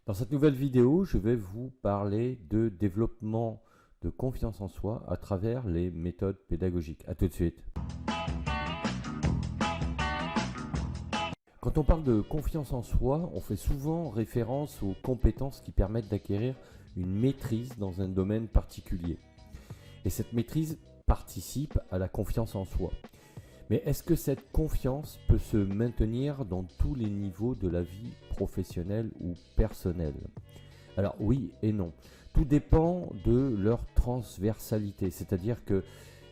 Dans cette nouvelle vidéo, je vais vous parler de développement de confiance en soi à travers les méthodes pédagogiques. A tout de suite. Quand on parle de confiance en soi, on fait souvent référence aux compétences qui permettent d'acquérir une maîtrise dans un domaine particulier. Et cette maîtrise participe à la confiance en soi. Mais est-ce que cette confiance peut se maintenir dans tous les niveaux de la vie professionnelle ou personnelle? Alors oui et non. Tout dépend de leur transversalité, c'est-à-dire que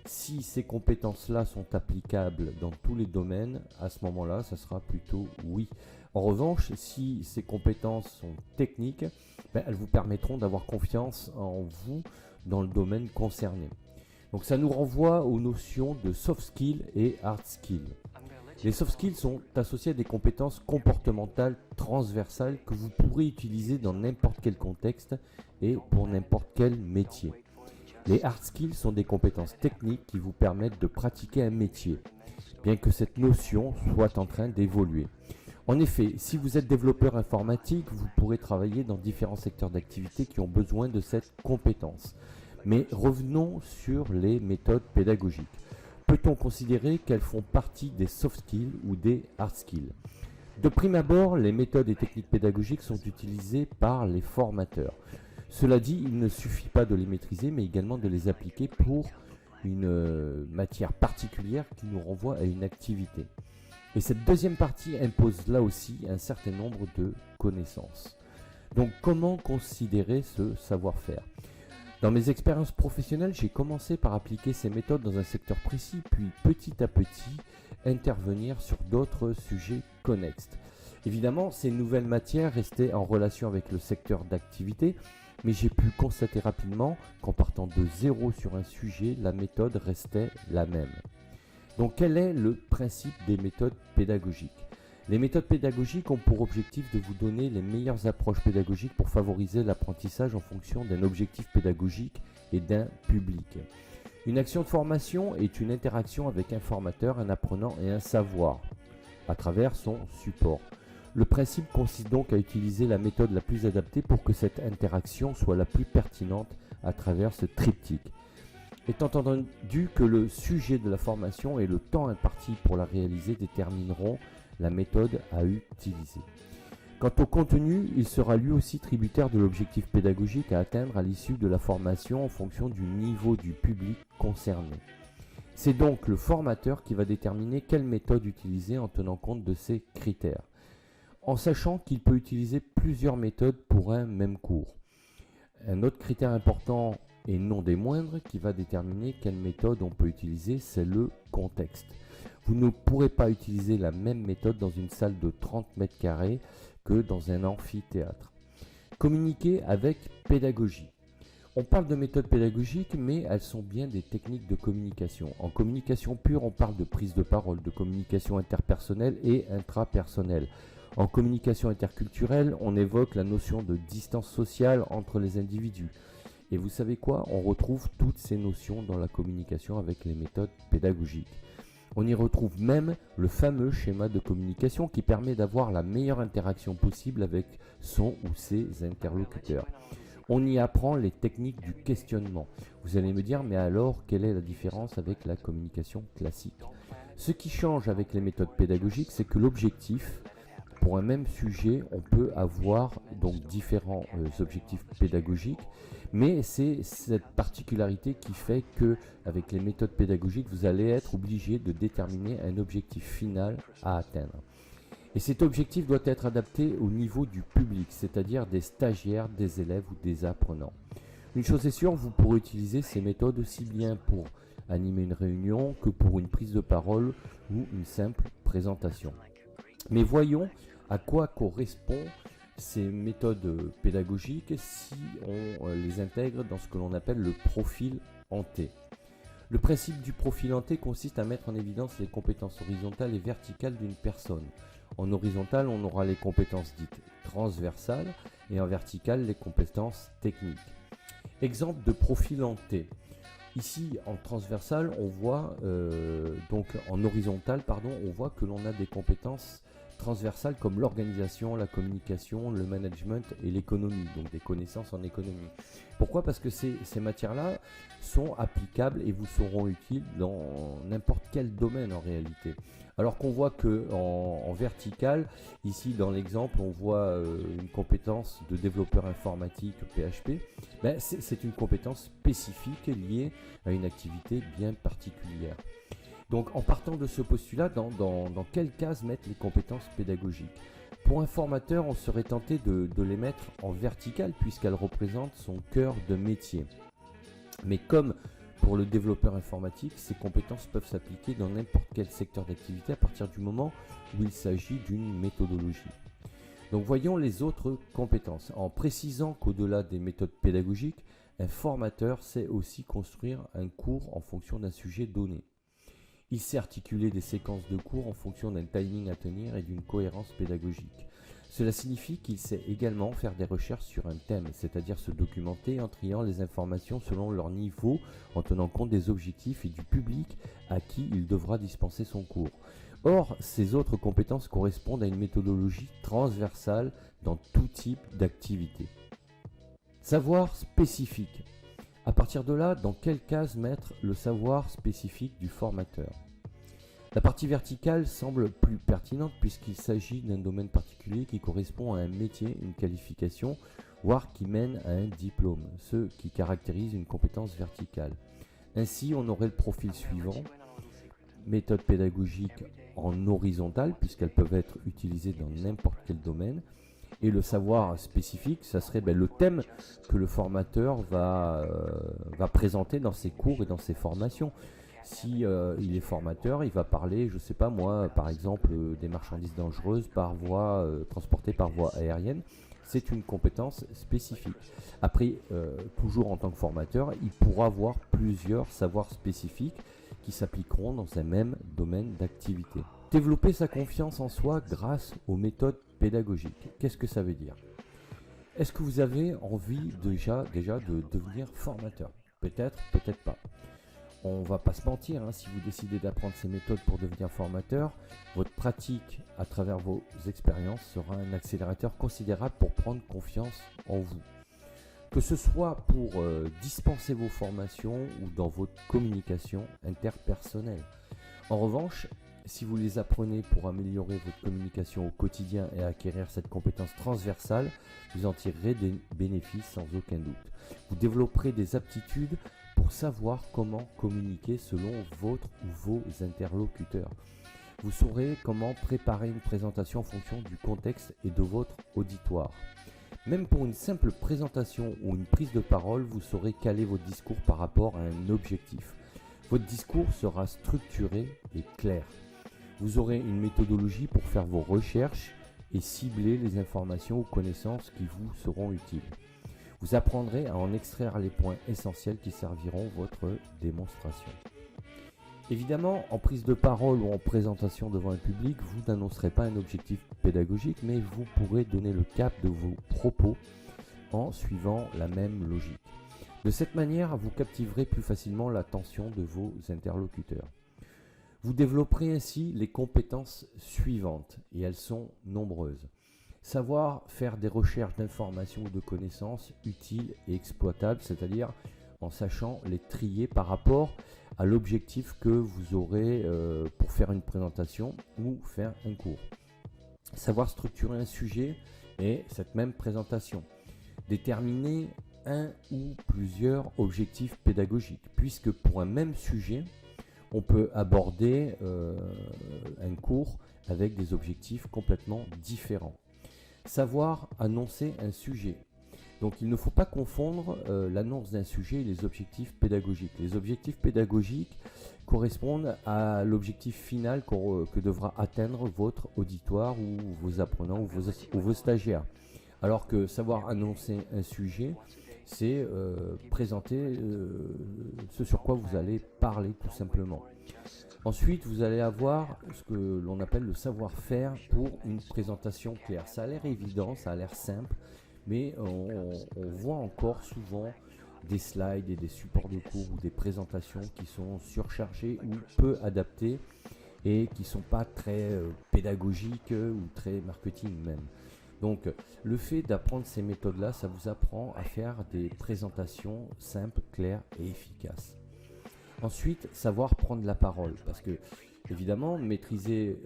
si ces compétences-là sont applicables dans tous les domaines, à ce moment-là, ça sera plutôt oui. En revanche, si ces compétences sont techniques, elles vous permettront d'avoir confiance en vous dans le domaine concerné. Donc ça nous renvoie aux notions de soft skills et hard skills. Les soft skills sont associés à des compétences comportementales transversales que vous pourrez utiliser dans n'importe quel contexte et pour n'importe quel métier. Les hard skills sont des compétences techniques qui vous permettent de pratiquer un métier, bien que cette notion soit en train d'évoluer. En effet, si vous êtes développeur informatique, vous pourrez travailler dans différents secteurs d'activité qui ont besoin de cette compétence. Mais revenons sur les méthodes pédagogiques. Peut-on considérer qu'elles font partie des soft skills ou des hard skills? De prime abord, les méthodes et techniques pédagogiques sont utilisées par les formateurs. Cela dit, il ne suffit pas de les maîtriser, mais également de les appliquer pour une matière particulière qui nous renvoie à une activité. Et cette deuxième partie impose là aussi un certain nombre de connaissances. Donc comment considérer ce savoir-faire? Dans mes expériences professionnelles, j'ai commencé par appliquer ces méthodes dans un secteur précis, puis petit à petit intervenir sur d'autres sujets connexes. Évidemment, ces nouvelles matières restaient en relation avec le secteur d'activité, mais j'ai pu constater rapidement qu'en partant de zéro sur un sujet, la méthode restait la même. Donc quel est le principe des méthodes pédagogiques? Les méthodes pédagogiques ont pour objectif de vous donner les meilleures approches pédagogiques pour favoriser l'apprentissage en fonction d'un objectif pédagogique et d'un public. Une action de formation est une interaction avec un formateur, un apprenant et un savoir à travers son support. Le principe consiste donc à utiliser la méthode la plus adaptée pour que cette interaction soit la plus pertinente à travers ce triptyque. Étant entendu que le sujet de la formation et le temps imparti pour la réaliser détermineront la méthode à utiliser. Quant au contenu, il sera lui aussi tributaire de l'objectif pédagogique à atteindre à l'issue de la formation en fonction du niveau du public concerné. C'est donc le formateur qui va déterminer quelle méthode utiliser en tenant compte de ces critères, en sachant qu'il peut utiliser plusieurs méthodes pour un même cours. Un autre critère important et non des moindres qui va déterminer quelle méthode on peut utiliser, c'est le contexte. Vous ne pourrez pas utiliser la même méthode dans une salle de 30 mètres carrés que dans un amphithéâtre. Communiquer avec pédagogie. On parle de méthodes pédagogiques, mais elles sont bien des techniques de communication. En communication pure, on parle de prise de parole, de communication interpersonnelle et intrapersonnelle. En communication interculturelle, on évoque la notion de distance sociale entre les individus. Et vous savez quoi? On retrouve toutes ces notions dans la communication avec les méthodes pédagogiques. On y retrouve même le fameux schéma de communication qui permet d'avoir la meilleure interaction possible avec son ou ses interlocuteurs. On y apprend les techniques du questionnement. Vous allez me dire, mais alors, quelle est la différence avec la communication classique? Ce qui change avec les méthodes pédagogiques, c'est que l'objectif, pour un même sujet, on peut avoir donc différents objectifs pédagogiques, mais c'est cette particularité qui fait que, avec les méthodes pédagogiques, vous allez être obligé de déterminer un objectif final à atteindre. Et cet objectif doit être adapté au niveau du public, c'est-à-dire des stagiaires, des élèves ou des apprenants. Une chose est sûre, vous pourrez utiliser ces méthodes aussi bien pour animer une réunion que pour une prise de parole ou une simple présentation. Mais voyons à quoi correspondent ces méthodes pédagogiques si on les intègre dans ce que l'on appelle le profil hanté. Le principe du profil hanté consiste à mettre en évidence les compétences horizontales et verticales d'une personne. En horizontal, on aura les compétences dites transversales et en verticale, les compétences techniques. Exemple de profil hanté. Ici, en transversal, on voit, donc en horizontal, pardon, on voit que l'on a des compétences transversales comme l'organisation, la communication, le management et l'économie, donc des connaissances en économie. Pourquoi ? Parce que ces matières-là sont applicables et vous seront utiles dans n'importe quel domaine en réalité. Alors qu'on voit qu'en vertical, ici dans l'exemple, on voit une compétence de développeur informatique PHP. C'est une compétence spécifique liée à une activité bien particulière. Donc en partant de ce postulat, dans quelle case mettre les compétences pédagogiques ? Pour un formateur, on serait tenté de les mettre en verticale puisqu'elles représentent son cœur de métier. Mais comme pour le développeur informatique, ces compétences peuvent s'appliquer dans n'importe quel secteur d'activité à partir du moment où il s'agit d'une méthodologie. Donc voyons les autres compétences. En précisant qu'au-delà des méthodes pédagogiques, un formateur sait aussi construire un cours en fonction d'un sujet donné. Il sait articuler des séquences de cours en fonction d'un timing à tenir et d'une cohérence pédagogique. Cela signifie qu'il sait également faire des recherches sur un thème, c'est-à-dire se documenter en triant les informations selon leur niveau, en tenant compte des objectifs et du public à qui il devra dispenser son cours. Or, ces autres compétences correspondent à une méthodologie transversale dans tout type d'activité. Savoir spécifique. À partir de là, dans quelle case mettre le savoir spécifique du formateur ? La partie verticale semble plus pertinente puisqu'il s'agit d'un domaine particulier qui correspond à un métier, une qualification, voire qui mène à un diplôme, ce qui caractérise une compétence verticale. Ainsi, on aurait le profil suivant, méthodes pédagogiques en horizontal puisqu'elles peuvent être utilisées dans n'importe quel domaine. Et le savoir spécifique, ça serait le thème que le formateur va présenter dans ses cours et dans ses formations. Si il est formateur, il va parler, je sais pas moi, par exemple, des marchandises dangereuses transportées par voie aérienne. C'est une compétence spécifique. Après, toujours en tant que formateur, il pourra avoir plusieurs savoirs spécifiques qui s'appliqueront dans un même domaine d'activité. Développer sa confiance en soi grâce aux méthodes pédagogiques. Qu'est-ce que ça veut dire ? Est-ce que vous avez envie déjà de devenir formateur ? Peut-être, peut-être pas. On va pas se mentir, si vous décidez d'apprendre ces méthodes pour devenir formateur, votre pratique à travers vos expériences sera un accélérateur considérable pour prendre confiance en vous. Que ce soit pour dispenser vos formations ou dans votre communication interpersonnelle. En revanche, si vous les apprenez pour améliorer votre communication au quotidien et acquérir cette compétence transversale, vous en tirerez des bénéfices sans aucun doute. Vous développerez des aptitudes pour savoir comment communiquer selon votre ou vos interlocuteurs. Vous saurez comment préparer une présentation en fonction du contexte et de votre auditoire. Même pour une simple présentation ou une prise de parole, vous saurez caler votre discours par rapport à un objectif. Votre discours sera structuré et clair. Vous aurez une méthodologie pour faire vos recherches et cibler les informations ou connaissances qui vous seront utiles. Vous apprendrez à en extraire les points essentiels qui serviront votre démonstration. Évidemment, en prise de parole ou en présentation devant un public, vous n'annoncerez pas un objectif pédagogique, mais vous pourrez donner le cap de vos propos en suivant la même logique. De cette manière, vous captiverez plus facilement l'attention de vos interlocuteurs. Vous développerez ainsi les compétences suivantes, et elles sont nombreuses. Savoir faire des recherches d'informations ou de connaissances utiles et exploitables, c'est-à-dire en sachant les trier par rapport à l'objectif que vous aurez pour faire une présentation ou faire un cours. Savoir structurer un sujet et cette même présentation. Déterminer un ou plusieurs objectifs pédagogiques, puisque pour un même sujet, on peut aborder un cours avec des objectifs complètement différents. Savoir annoncer un sujet. Donc il ne faut pas confondre l'annonce d'un sujet et les objectifs pédagogiques. Les objectifs pédagogiques correspondent à l'objectif final que devra atteindre votre auditoire ou vos apprenants ou vos stagiaires. Alors que savoir annoncer un sujet, c'est présenter ce sur quoi vous allez parler tout simplement. Ensuite, vous allez avoir ce que l'on appelle le savoir-faire pour une présentation claire. Ça a l'air évident, ça a l'air simple, mais on voit encore souvent des slides et des supports de cours ou des présentations qui sont surchargés ou peu adaptés et qui ne sont pas très pédagogiques ou très marketing même. Donc le fait d'apprendre ces méthodes-là, ça vous apprend à faire des présentations simples, claires et efficaces. Ensuite, savoir prendre la parole, parce que évidemment, maîtriser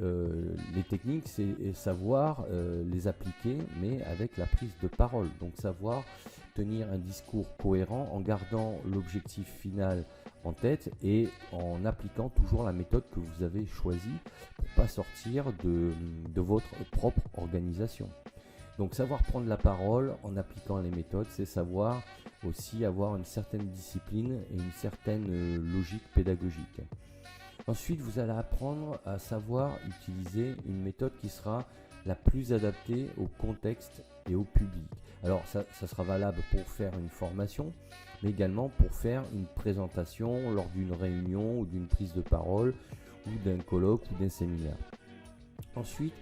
les techniques, c'est savoir les appliquer, mais avec la prise de parole. Donc savoir tenir un discours cohérent en gardant l'objectif final en tête et en appliquant toujours la méthode que vous avez choisie pour ne pas sortir de votre propre organisation. Donc savoir prendre la parole en appliquant les méthodes, c'est savoir aussi avoir une certaine discipline et une certaine logique pédagogique. Ensuite, vous allez apprendre à savoir utiliser une méthode qui sera la plus adaptée au contexte et au public. Alors ça sera valable pour faire une formation, mais également pour faire une présentation lors d'une réunion ou d'une prise de parole ou d'un colloque ou d'un séminaire. Ensuite,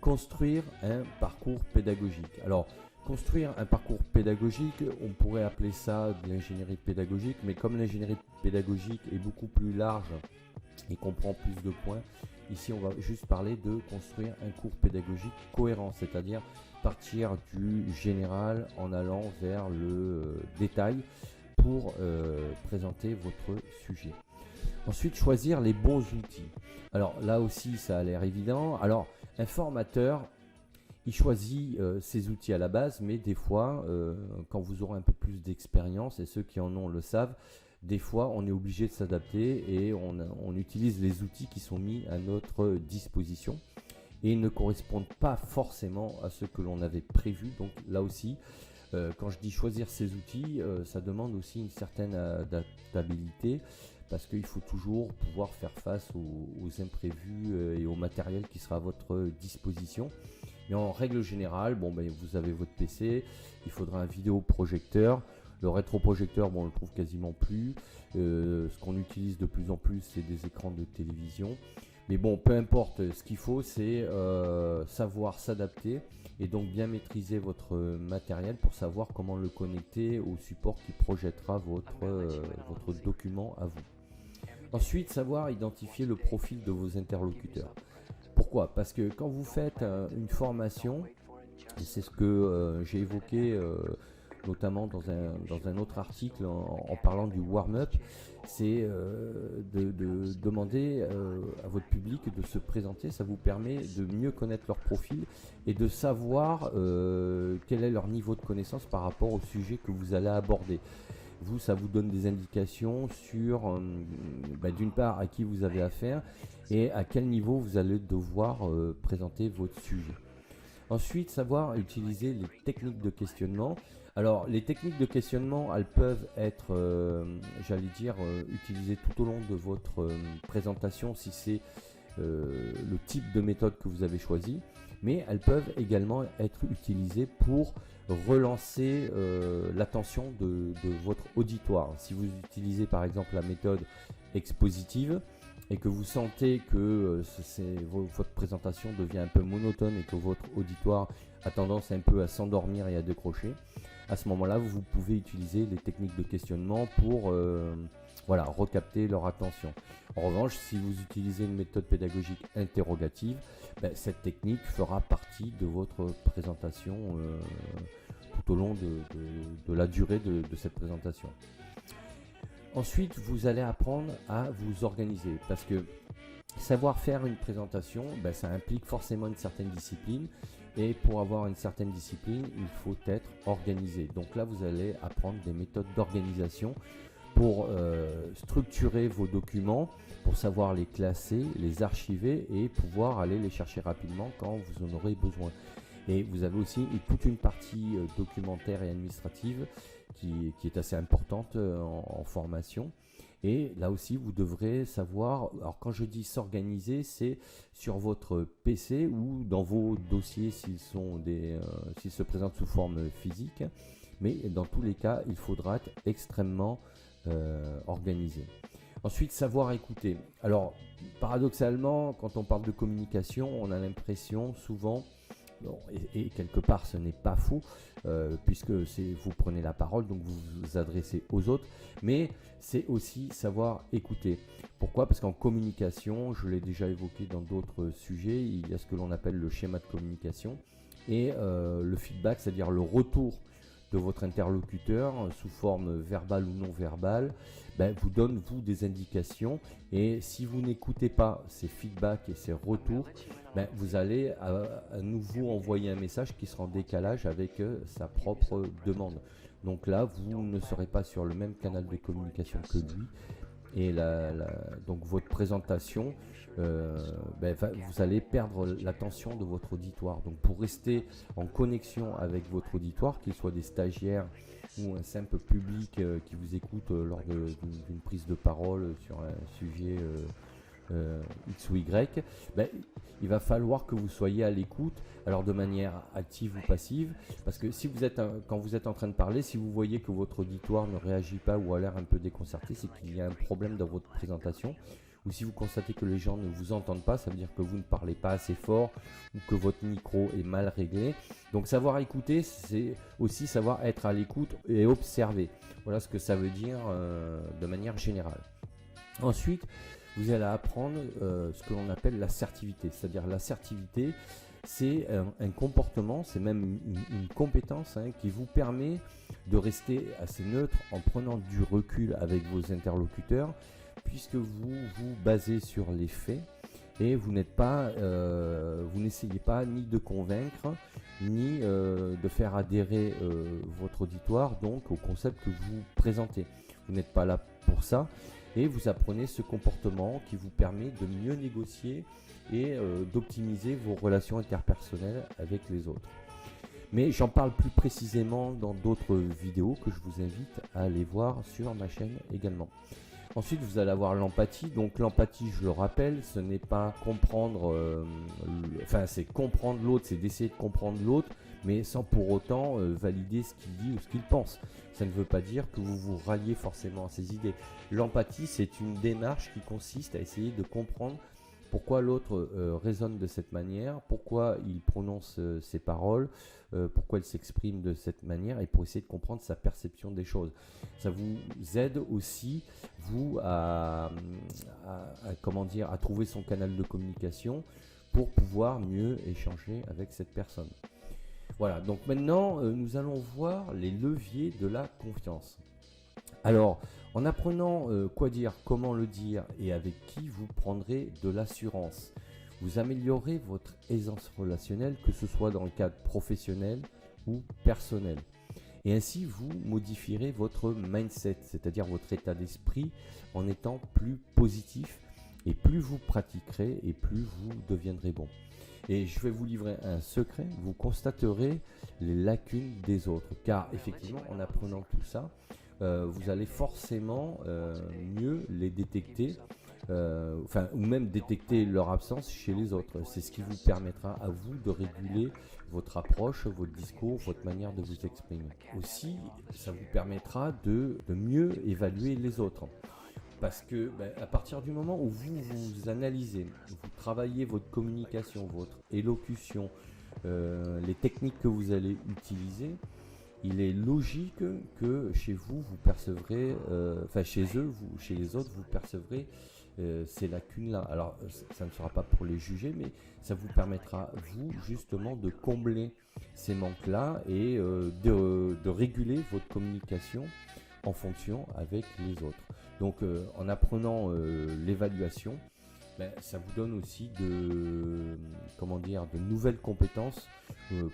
construire un parcours pédagogique. Alors, construire un parcours pédagogique, on pourrait appeler ça de l'ingénierie pédagogique, mais comme l'ingénierie pédagogique est beaucoup plus large et comprend plus de points, ici on va juste parler de construire un cours pédagogique cohérent, c'est-à-dire partir du général en allant vers le détail pour présenter votre sujet. Ensuite, choisir les bons outils. Alors là aussi, ça a l'air évident. Alors, un formateur, il choisit ses outils à la base, mais des fois, quand vous aurez un peu plus d'expérience, et ceux qui en ont le savent, des fois, on est obligé de s'adapter et on utilise les outils qui sont mis à notre disposition et ils ne correspondent pas forcément à ce que l'on avait prévu. Donc là aussi, quand je dis choisir ces outils, ça demande aussi une certaine adaptabilité parce qu'il faut toujours pouvoir faire face aux imprévus et au matériel qui sera à votre disposition. Mais en règle générale, vous avez votre PC, il faudra un vidéoprojecteur. Le rétroprojecteur, on le trouve quasiment plus. Ce qu'on utilise de plus en plus, c'est des écrans de télévision. Mais bon, peu importe, ce qu'il faut, c'est savoir s'adapter et donc bien maîtriser votre matériel pour savoir comment le connecter au support qui projettera votre document à vous. Ensuite, savoir identifier le profil de vos interlocuteurs. Pourquoi ? Parce que quand vous faites une formation, et c'est ce que j'ai évoqué notamment dans un autre article en parlant du warm-up, c'est de demander à votre public de se présenter. Ça vous permet de mieux connaître leur profil et de savoir quel est leur niveau de connaissance par rapport au sujet que vous allez aborder. Vous, ça vous donne des indications sur d'une part à qui vous avez affaire et à quel niveau vous allez devoir présenter votre sujet. Ensuite, savoir utiliser les techniques de questionnement. Alors, les techniques de questionnement, elles peuvent être, utilisées tout au long de votre présentation si c'est le type de méthode que vous avez choisi. Mais elles peuvent également être utilisées pour relancer l'attention de votre auditoire. Si vous utilisez par exemple la méthode expositive et que vous sentez que votre présentation devient un peu monotone et que votre auditoire a tendance un peu à s'endormir et à décrocher, à ce moment-là, vous pouvez utiliser les techniques de questionnement pour recapter leur attention. En revanche, si vous utilisez une méthode pédagogique interrogative, cette technique fera partie de votre présentation tout au long de la durée de cette présentation. Ensuite, vous allez apprendre à vous organiser parce que savoir faire une présentation, ça implique forcément une certaine discipline. Et pour avoir une certaine discipline, il faut être organisé. Donc là, vous allez apprendre des méthodes d'organisation pour structurer vos documents, pour savoir les classer, les archiver et pouvoir aller les chercher rapidement quand vous en aurez besoin. Et vous avez aussi toute une partie documentaire et administrative qui est assez importante en formation. Et là aussi, vous devrez savoir, alors quand je dis s'organiser, c'est sur votre PC ou dans vos dossiers s'ils se présentent sous forme physique. Mais dans tous les cas, il faudra être extrêmement organisé. Ensuite, savoir écouter. Alors, paradoxalement, quand on parle de communication, on a l'impression souvent Bon, et quelque part, ce n'est pas faux, puisque vous prenez la parole, donc vous vous adressez aux autres, mais c'est aussi savoir écouter. Pourquoi ? Parce qu'en communication, je l'ai déjà évoqué dans d'autres sujets, il y a ce que l'on appelle le schéma de communication, et le feedback, c'est-à-dire le retour de votre interlocuteur sous forme verbale ou non verbale, vous donne des indications, et si vous n'écoutez pas ces feedbacks et ces retours, vous allez à nouveau envoyer un message qui sera en décalage avec sa propre demande. Donc là, vous ne serez pas sur le même canal de communication que lui, et donc votre présentation, vous allez perdre l'attention de votre auditoire. Donc pour rester en connexion avec votre auditoire, qu'il soit des stagiaires ou un simple public qui vous écoute lors d'une prise de parole sur un sujet X ou Y, il va falloir que vous soyez à l'écoute, alors de manière active ou passive, parce que si quand vous êtes en train de parler, si vous voyez que votre auditoire ne réagit pas ou a l'air un peu déconcerté, c'est qu'il y a un problème dans votre présentation. Ou si vous constatez que les gens ne vous entendent pas, ça veut dire que vous ne parlez pas assez fort ou que votre micro est mal réglé. Donc savoir écouter, c'est aussi savoir être à l'écoute et observer. Voilà ce que ça veut dire de manière générale. Ensuite, vous allez apprendre ce que l'on appelle l'assertivité. C'est-à-dire l'assertivité, c'est un comportement, c'est même une compétence qui vous permet de rester assez neutre en prenant du recul avec vos interlocuteurs, puisque vous vous basez sur les faits et vous n'essayez pas ni de convaincre ni de faire adhérer votre auditoire donc au concept que vous présentez. Vous n'êtes pas là pour ça, et vous apprenez ce comportement qui vous permet de mieux négocier et d'optimiser vos relations interpersonnelles avec les autres. Mais j'en parle plus précisément dans d'autres vidéos que je vous invite à aller voir sur ma chaîne également. Ensuite, vous allez avoir l'empathie. Donc l'empathie, je le rappelle, ce n'est pas comprendre, c'est comprendre l'autre, c'est d'essayer de comprendre l'autre, mais sans pour autant valider ce qu'il dit ou ce qu'il pense. Ça ne veut pas dire que vous vous ralliez forcément à ses idées. L'empathie, c'est une démarche qui consiste à essayer de comprendre pourquoi l'autre raisonne de cette manière, pourquoi il prononce ses paroles, pourquoi il s'exprime de cette manière, et pour essayer de comprendre sa perception des choses. Ça vous aide aussi, vous, à trouver son canal de communication pour pouvoir mieux échanger avec cette personne. Voilà, donc maintenant, nous allons voir les leviers de la confiance. Alors, en apprenant quoi dire, comment le dire et avec qui, vous prendrez de l'assurance. Vous améliorez votre aisance relationnelle, que ce soit dans le cadre professionnel ou personnel. Et ainsi, vous modifierez votre mindset, c'est-à-dire votre état d'esprit, en étant plus positif. Et plus vous pratiquerez et plus vous deviendrez bon. Et je vais vous livrer un secret, vous constaterez les lacunes des autres. Car effectivement, en apprenant tout ça, vous allez forcément mieux les détecter, ou même détecter leur absence chez les autres. C'est ce qui vous permettra à vous de réguler votre approche, votre discours, votre manière de vous exprimer. Aussi, ça vous permettra de mieux évaluer les autres. Parce que à partir du moment où vous analysez, vous travaillez votre communication, votre élocution, les techniques que vous allez utiliser, il est logique que chez vous percevrez, chez les autres, vous percevrez ces lacunes-là. Alors, ça ne sera pas pour les juger, mais ça vous permettra, vous, justement, de combler ces manques-là et de réguler votre communication en fonction avec les autres. Donc, en apprenant l'évaluation, ça vous donne aussi de nouvelles compétences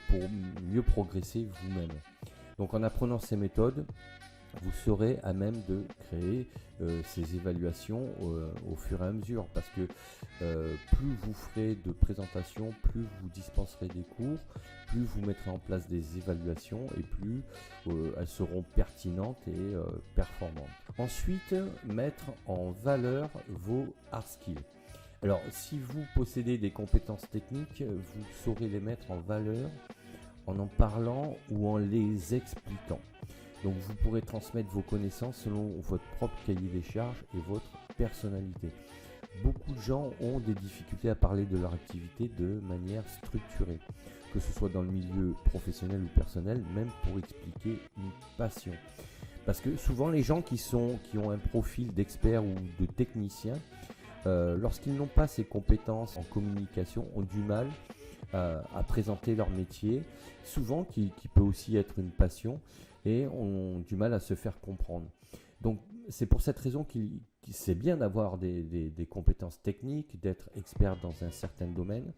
pour mieux progresser vous-même. Donc en apprenant ces méthodes, vous serez à même de créer ces évaluations au fur et à mesure, parce que plus vous ferez de présentations, plus vous dispenserez des cours, plus vous mettrez en place des évaluations et plus elles seront pertinentes et performantes. Ensuite, mettre en valeur vos hard skills. Alors, si vous possédez des compétences techniques, vous saurez les mettre en valeur en parlant ou en les expliquant. Donc vous pourrez transmettre vos connaissances selon votre propre cahier des charges et votre personnalité. Beaucoup de gens ont des difficultés à parler de leur activité de manière structurée, que ce soit dans le milieu professionnel ou personnel, même pour expliquer une passion. Parce que souvent les gens qui ont un profil d'expert ou de technicien, lorsqu'ils n'ont pas ces compétences en communication, ont du mal à présenter leur métier, souvent qui peut aussi être une passion, et ont du mal à se faire comprendre. Donc c'est pour cette raison qu'il c'est bien d'avoir des compétences techniques, d'être expert dans un certain domaine,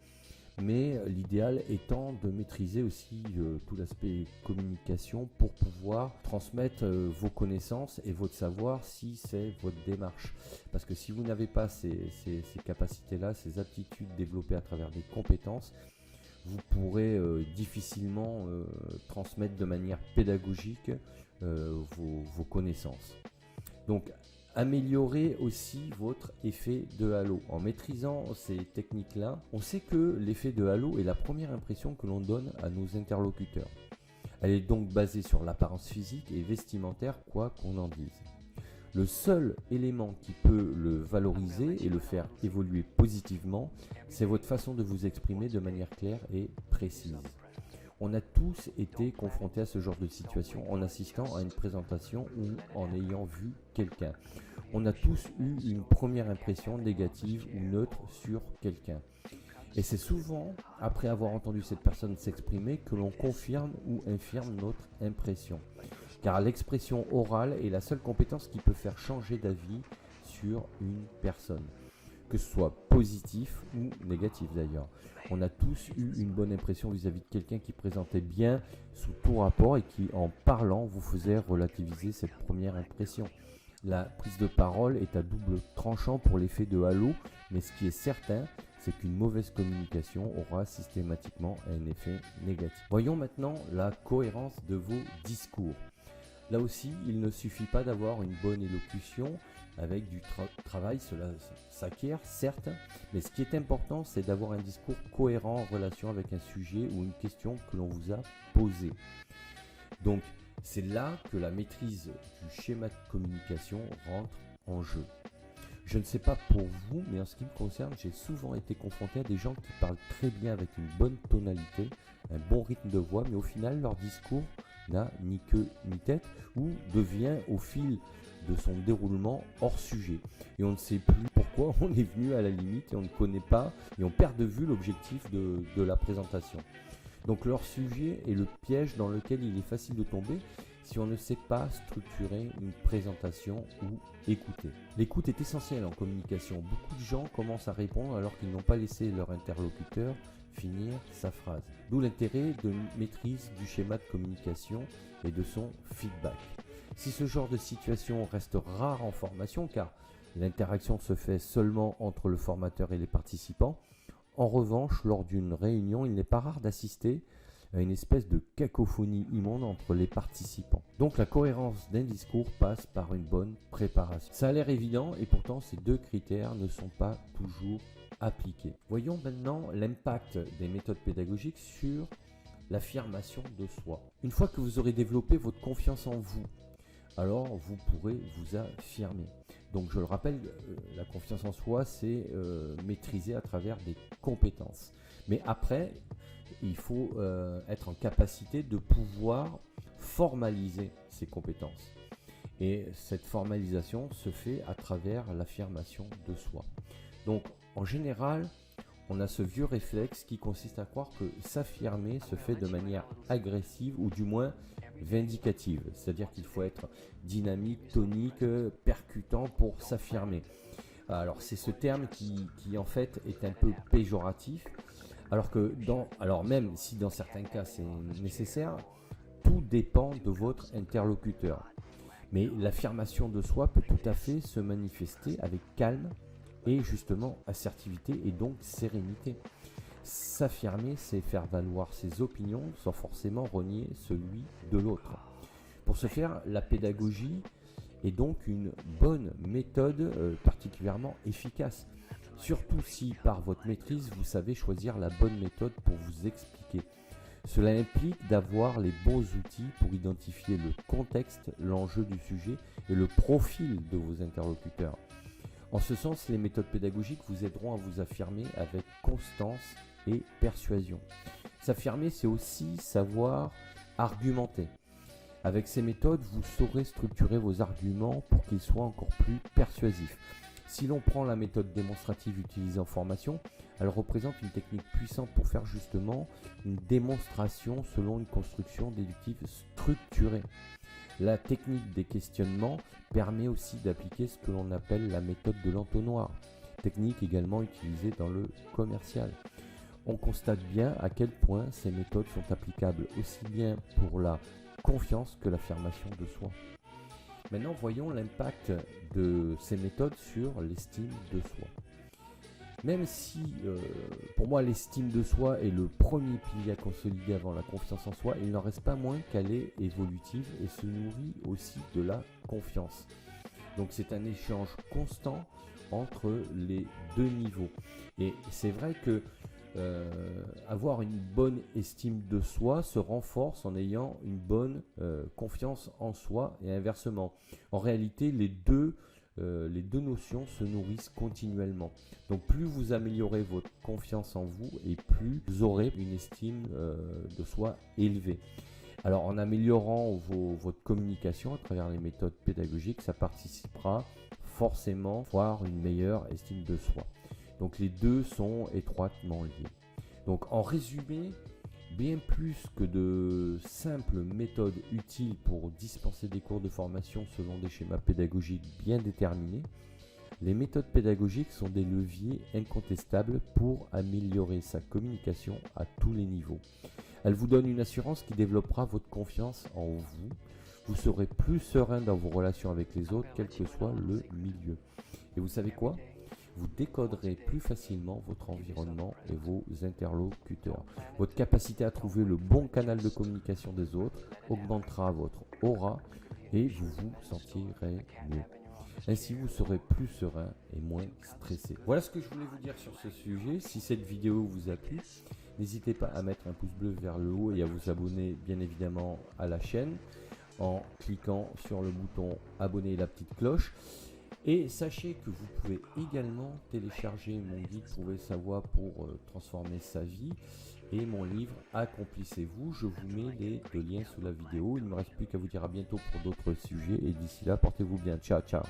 mais l'idéal étant de maîtriser aussi tout l'aspect communication pour pouvoir transmettre vos connaissances et votre savoir si c'est votre démarche. Parce que si vous n'avez pas ces capacités-là, ces aptitudes développées à travers des compétences, vous pourrez difficilement transmettre de manière pédagogique vos connaissances. Donc, améliorer aussi votre effet de halo. En maîtrisant ces techniques-là, on sait que l'effet de halo est la première impression que l'on donne à nos interlocuteurs. Elle est donc basée sur l'apparence physique et vestimentaire, quoi qu'on en dise. Le seul élément qui peut le valoriser et le faire évoluer positivement, c'est votre façon de vous exprimer de manière claire et précise. On a tous été confrontés à ce genre de situation en assistant à une présentation ou en ayant vu quelqu'un. On a tous eu une première impression négative ou neutre sur quelqu'un. Et c'est souvent après avoir entendu cette personne s'exprimer que l'on confirme ou infirme notre impression. Car l'expression orale est la seule compétence qui peut faire changer d'avis sur une personne, que ce soit positif ou négatif d'ailleurs. On a tous eu une bonne impression vis-à-vis de quelqu'un qui présentait bien sous tout rapport et qui, en parlant, vous faisait relativiser cette première impression. La prise de parole est à double tranchant pour l'effet de halo, mais ce qui est certain, c'est qu'une mauvaise communication aura systématiquement un effet négatif. Voyons maintenant la cohérence de vos discours. Là aussi, il ne suffit pas d'avoir une bonne élocution. Avec du travail, cela s'acquiert, certes, mais ce qui est important, c'est d'avoir un discours cohérent en relation avec un sujet ou une question que l'on vous a posée. Donc, c'est là que la maîtrise du schéma de communication rentre en jeu. Je ne sais pas pour vous, mais en ce qui me concerne, j'ai souvent été confronté à des gens qui parlent très bien avec une bonne tonalité, un bon rythme de voix, mais au final, leur discours n'a ni queue ni tête ou devient au fil de son déroulement hors sujet. Et on ne sait plus pourquoi on est venu à la limite et on ne connaît pas et on perd de vue l'objectif de la présentation. Donc leur sujet est le piège dans lequel il est facile de tomber si on ne sait pas structurer une présentation ou écouter. L'écoute est essentielle en communication. Beaucoup de gens commencent à répondre alors qu'ils n'ont pas laissé leur interlocuteur finir sa phrase. D'où l'intérêt de maîtrise du schéma de communication et de son feedback. Si ce genre de situation reste rare en formation, car l'interaction se fait seulement entre le formateur et les participants, en revanche, lors d'une réunion, il n'est pas rare d'assister à une espèce de cacophonie immonde entre les participants. Donc la cohérence d'un discours passe par une bonne préparation. Ça a l'air évident et pourtant ces deux critères ne sont pas toujours appliqués. Voyons maintenant l'impact des méthodes pédagogiques sur l'affirmation de soi. Une fois que vous aurez développé votre confiance en vous, alors vous pourrez vous affirmer. Donc je le rappelle, la confiance en soi, c'est maîtriser à travers des compétences. Mais après, il faut être en capacité de pouvoir formaliser ces compétences. Et cette formalisation se fait à travers l'affirmation de soi. Donc en général, on a ce vieux réflexe qui consiste à croire que s'affirmer se fait de manière agressive ou du moins vindicative. C'est-à-dire qu'il faut être dynamique, tonique, percutant pour s'affirmer. Alors c'est ce terme qui en fait est un peu péjoratif. Alors même si dans certains cas c'est nécessaire, tout dépend de votre interlocuteur. Mais l'affirmation de soi peut tout à fait se manifester avec calme et justement assertivité et donc sérénité. S'affirmer, c'est faire valoir ses opinions sans forcément renier celui de l'autre. Pour ce faire, la pédagogie est donc une bonne méthode particulièrement efficace. Surtout si par votre maîtrise, vous savez choisir la bonne méthode pour vous expliquer. Cela implique d'avoir les bons outils pour identifier le contexte, l'enjeu du sujet et le profil de vos interlocuteurs. En ce sens, les méthodes pédagogiques vous aideront à vous affirmer avec constance et persuasion. S'affirmer, c'est aussi savoir argumenter. Avec ces méthodes, vous saurez structurer vos arguments pour qu'ils soient encore plus persuasifs. Si l'on prend la méthode démonstrative utilisée en formation, elle représente une technique puissante pour faire justement une démonstration selon une construction déductive structurée. La technique des questionnements permet aussi d'appliquer ce que l'on appelle la méthode de l'entonnoir, technique également utilisée dans le commercial. On constate bien à quel point ces méthodes sont applicables aussi bien pour la confiance que l'affirmation de soi. Maintenant, voyons l'impact de ces méthodes sur l'estime de soi. Même si, pour moi, l'estime de soi est le premier pilier à consolider avant la confiance en soi, il n'en reste pas moins qu'elle est évolutive et se nourrit aussi de la confiance. Donc c'est un échange constant entre les deux niveaux. Et c'est vrai que avoir une bonne estime de soi se renforce en ayant une bonne confiance en soi et inversement. En réalité, les deux notions se nourrissent continuellement. Donc plus vous améliorez votre confiance en vous et plus vous aurez une estime de soi élevée. Alors en améliorant votre communication à travers les méthodes pédagogiques, ça participera forcément à avoir une meilleure estime de soi. Donc les deux sont étroitement liés. Donc en résumé, bien plus que de simples méthodes utiles pour dispenser des cours de formation selon des schémas pédagogiques bien déterminés, les méthodes pédagogiques sont des leviers incontestables pour améliorer sa communication à tous les niveaux. Elles vous donnent une assurance qui développera votre confiance en vous. Vous serez plus serein dans vos relations avec les autres, quel que soit le milieu. Et vous savez quoi ? Vous décoderez plus facilement votre environnement et vos interlocuteurs. Votre capacité à trouver le bon canal de communication des autres augmentera votre aura et vous vous sentirez mieux. Ainsi, vous serez plus serein et moins stressé. Voilà ce que je voulais vous dire sur ce sujet. Si cette vidéo vous a plu, n'hésitez pas à mettre un pouce bleu vers le haut et à vous abonner bien évidemment à la chaîne en cliquant sur le bouton abonner et la petite cloche. Et sachez que vous pouvez également télécharger mon guide Trouver sa voie pour transformer sa vie et mon livre Accomplissez-vous. Je vous mets les deux liens sous la vidéo. Il ne me reste plus qu'à vous dire à bientôt pour d'autres sujets et d'ici là, portez-vous bien. Ciao, ciao.